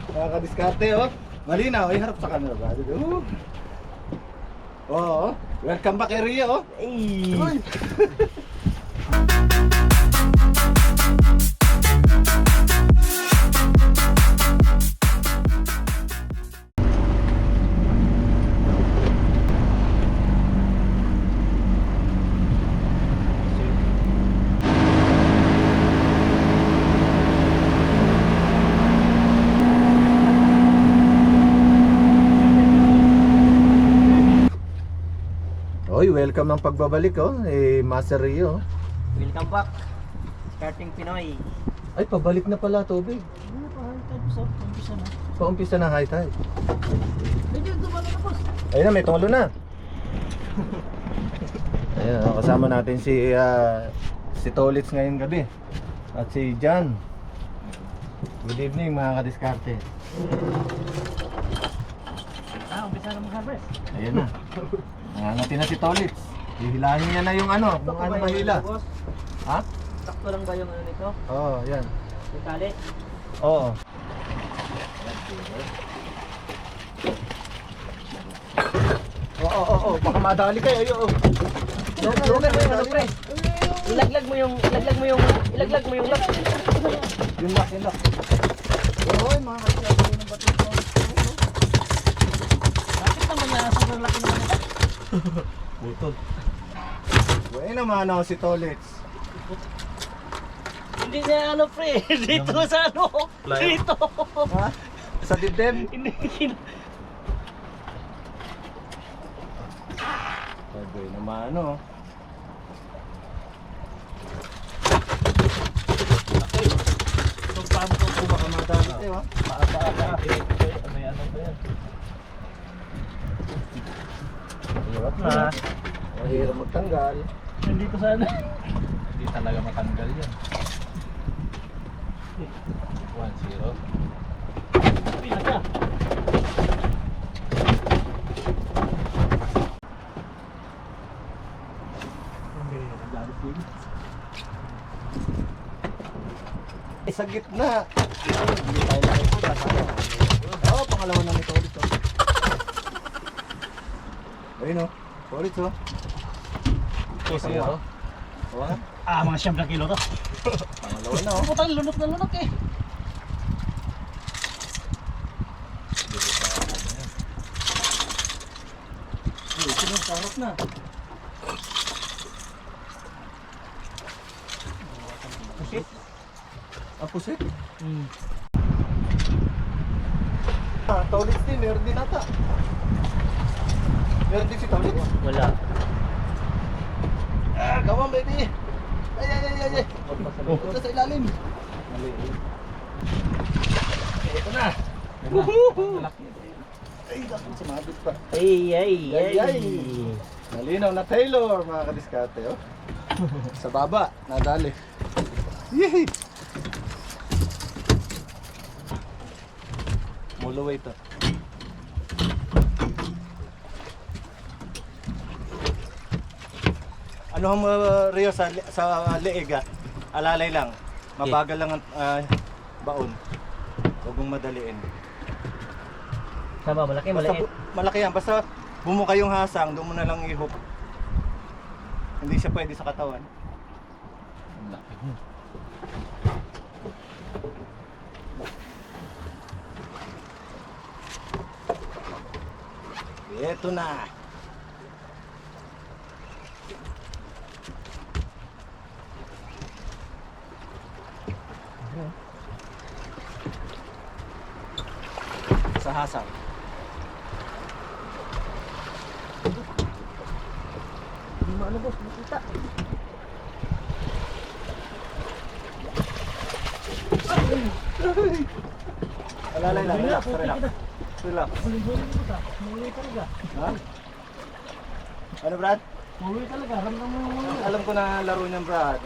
Nakakadiskarte, oh. Malinaw, ay harap sa camera ba? Oo. Welcome back area, oh. Ay. Uy. Oy, welcome ng pagbabalik, oh. Master Rio. Welcome back. Starting Pinoy. Ay, pabalik na pala tubig. Ano pa high tide so? Umpisa na. Paumpisa na high tide. Medyo dumalo na boss. Ayun na, may tunglo na. Ayun, kasama natin si Tolits ngayong gabi. At si Jan. Good evening mga kadiskarte. Umpisa na mag-harvest. Ayun na. Nangangati na si Tolits. Hihilahin niya na yung ano, kung ano mahila. Ha? Sakto lang ba yung ano nito? Oo, yan. Yung tali? Oo. Oo, baka madali kayo. Ayo. Ilaglag mo yung lock. Yung lock. Oy, mga kaibigan ng bato ko. Bakit naman na sobrang laki naman ito? Butod. Bueno, mano si Tolits. Hindi niya ano pre, dito sa ano, dito. Ha? Sa dibdib? Hindi Sabi naman ano. So paano to Baka madali tayo, ha? Paa. May ano ba yan? Hirap na. Mahirap magtanggal. Nandito sana. Hindi talaga matanggal yan. 1-0. Pinaka. Sa gitna. Hindi tayo nakikita. Oo, pangalawa na may Tolits, oh. Ayun, oh. Tolits, oh. 2-0. Oo, ha? Mga siyam na kilo to. Pangalawa na, oh. Putang lunok na lunok eh. Uy, sino sa harap na? Pusit. Pusit? Hmm. Tolits din, meron din ata. Meron din si Tolits. Wala. Come on, baby. Ay. Punta sa ilalim. Ito na. Ay, dapat sumabit pa. Ay. Malinaw na Taylor, mga kadiskate, oh. Sa baba, nadali. Yay! Mulaway ito. Ano ang Rio sa leeg, alalay lang. Mabagal lang ang baon. Huwag mong madaliin. Sama, malaki, Basta maliit. malaki yan. Basta bumuka yung hasang, doon mo na lang i-hook. Hindi siya pwede sa katawan. Ito na. Sa hasang. Hindi mo ano boss, makita. Alalay lang, relax, relax. Relax. Muli talaga. Ha? Ano, Brad? Muli talaga, ramdam mo yung muli. Alam ko na laro niyan, Brad.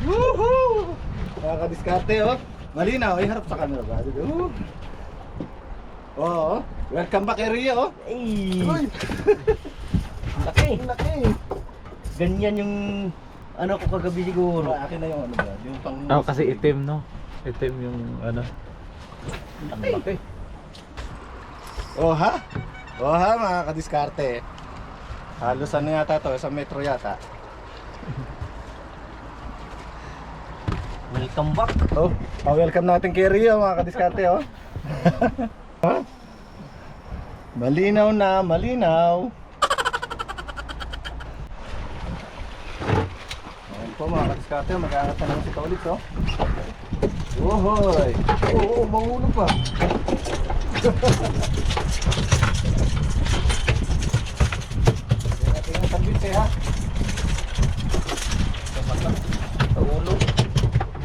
Woohoo! Nakakadiskarte, oh. Malinaw, ay harap sa camera, Brad. Oo. Welcome back area, oh. Ay, Uy! laki. Laki! Ganyan yung ano ko kagabi siguro. Akin na yung ano, Brad. Yung pang... Kasi itim, no? Itim yung ano. Ang laki. Oha? Oha mga kadiskarte. Halos ano yata to, sa metro yata. Welcome back. Oh, welcome natin kay Rio mga kadiskarte oh. Ha? Malinaw na, malinaw. Ayan po mga kadiskarte, mag-aangat na naman si Tolitz oh. Ohoy! Oo, mahulog pa. Tingnan ang tambitse ha. Mahulog.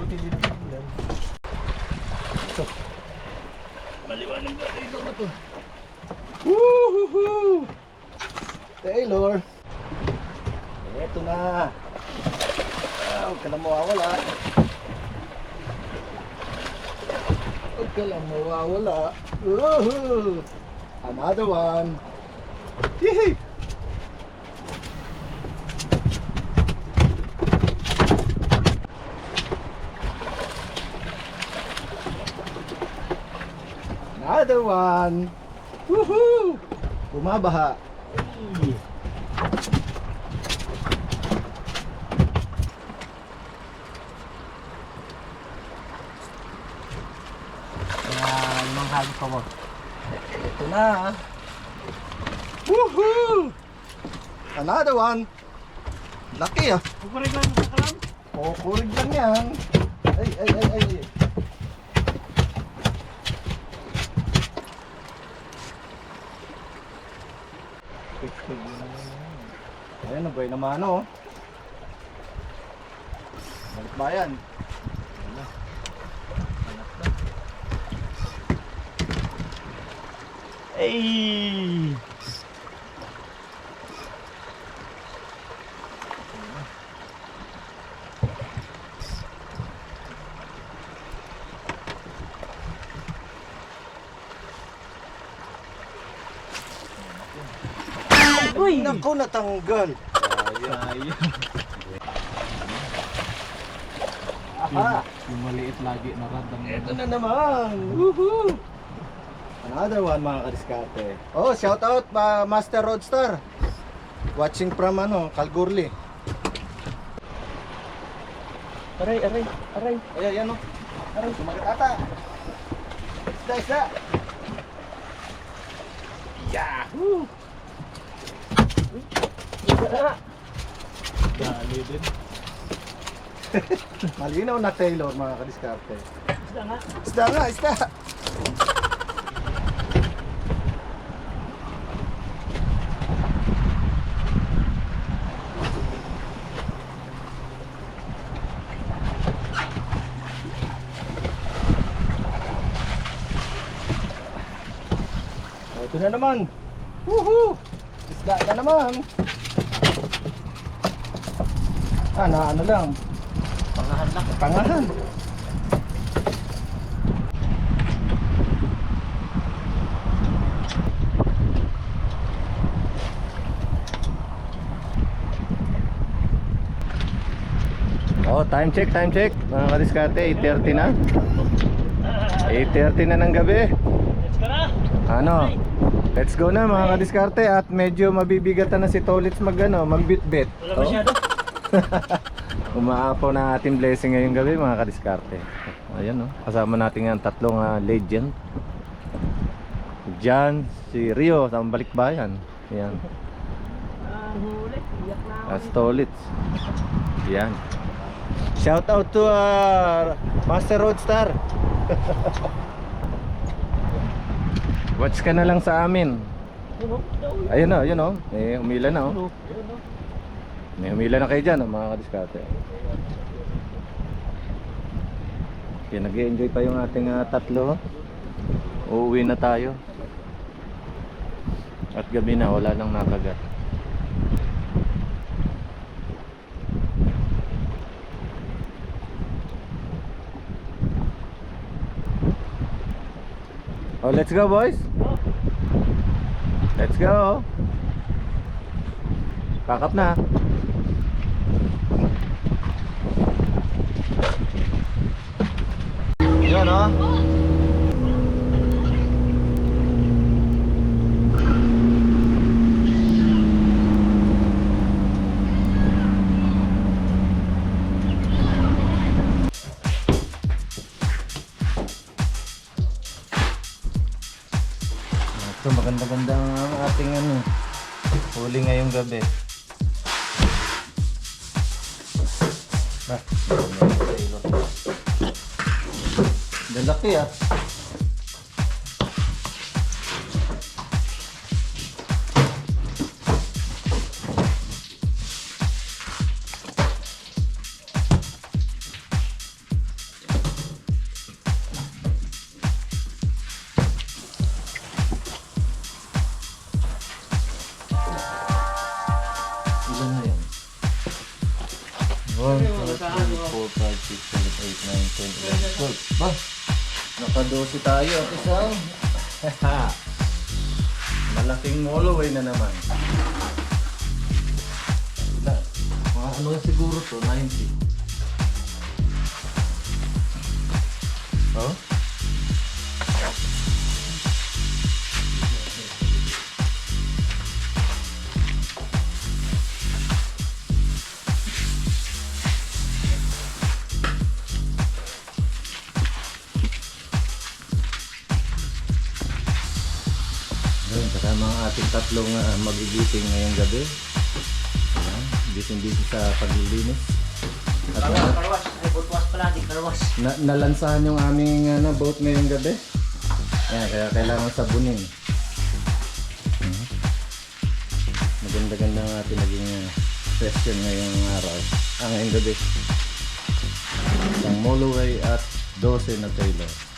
Buti dito. Maliwanag ba dito ba to? Woohoo! Taylor. Eto na. Huwag ka lang mawawala. Huwag ka lang mawawala. Woohoo! Another one. Yee! Another one. Woohoo! Bumabaha. Limang hagis pa mo. Ito na. Woohoo! Another one. Laki ah. Kukurig lang sa kalam. Kukurig lang yan. Ay. Ayan, nabay naman oh. Balik bayan. Ay! Uy! Naku, natanggal. Sayang. Aha! Yung maliit lagi na rad ang Ito na naman! Woohoo! Another one mga kadiskarte. Oh, shout out Master Roadstar. Watching from Calgurli. Aray. Ay, ayan oh. Aray, sumagat ata. Isda. Yahoo! dali din. Malinaw na Taylor mga kadiskarte. Isda nga. Isda. Ito na naman. Woohoo! Isda na naman. Na ano lang. Pangahan lang. Pangahan. Oh, time check. Mga kadiskarte, 8:30 na. 8:30 na ng gabi. Let's go na. Ano? Let's go na mga kadiskarte at medyo mabibigatan na si Tolitz magbitbit. Wala masyado. Umaapaw na ating blessing ngayong gabi mga kadiskarte. Ayan oh, kasama natin ang tatlong legend. Jan, si Rio sa Balikbayan. Ayan. Huli. Iyak na. As Tolitz. Ayan. Shout out to Master Roadstar. Watch ka na lang sa amin. Ayun oh. May umila na oh. May umila na kayo dyan mga kadiskarte. Okay, nag-enjoy pa yung ating tatlo. Uuwi na tayo. At gabi na, wala nang nakagat. Oh, let's go boys. Let's go. Pack up na. Yan o. Ito maganda-ganda ang ating ano, huli ngayong gabi. Lalaki ah. Ilan na yan? 1, 2, 3, 4, 5, 6, 7, 8, 9, 10, 11, 12. Ba? Naka-12 tayo at isang. Malaking moloway na naman. Mga ano na siguro to? 90. Oh? Ayun, kasama ang ating tatlong magigiting ngayong gabi. Ayan, busy sa paglilinis. At Karwas. Ay, butwas pala. Di karwas. nalansahan yung aming boat ngayong gabi. Ayan, kaya kailangan sabunin. Maganda-ganda ang ating naging session ngayong araw. Ngayong gabi. Isang moloway at 12 na trailer.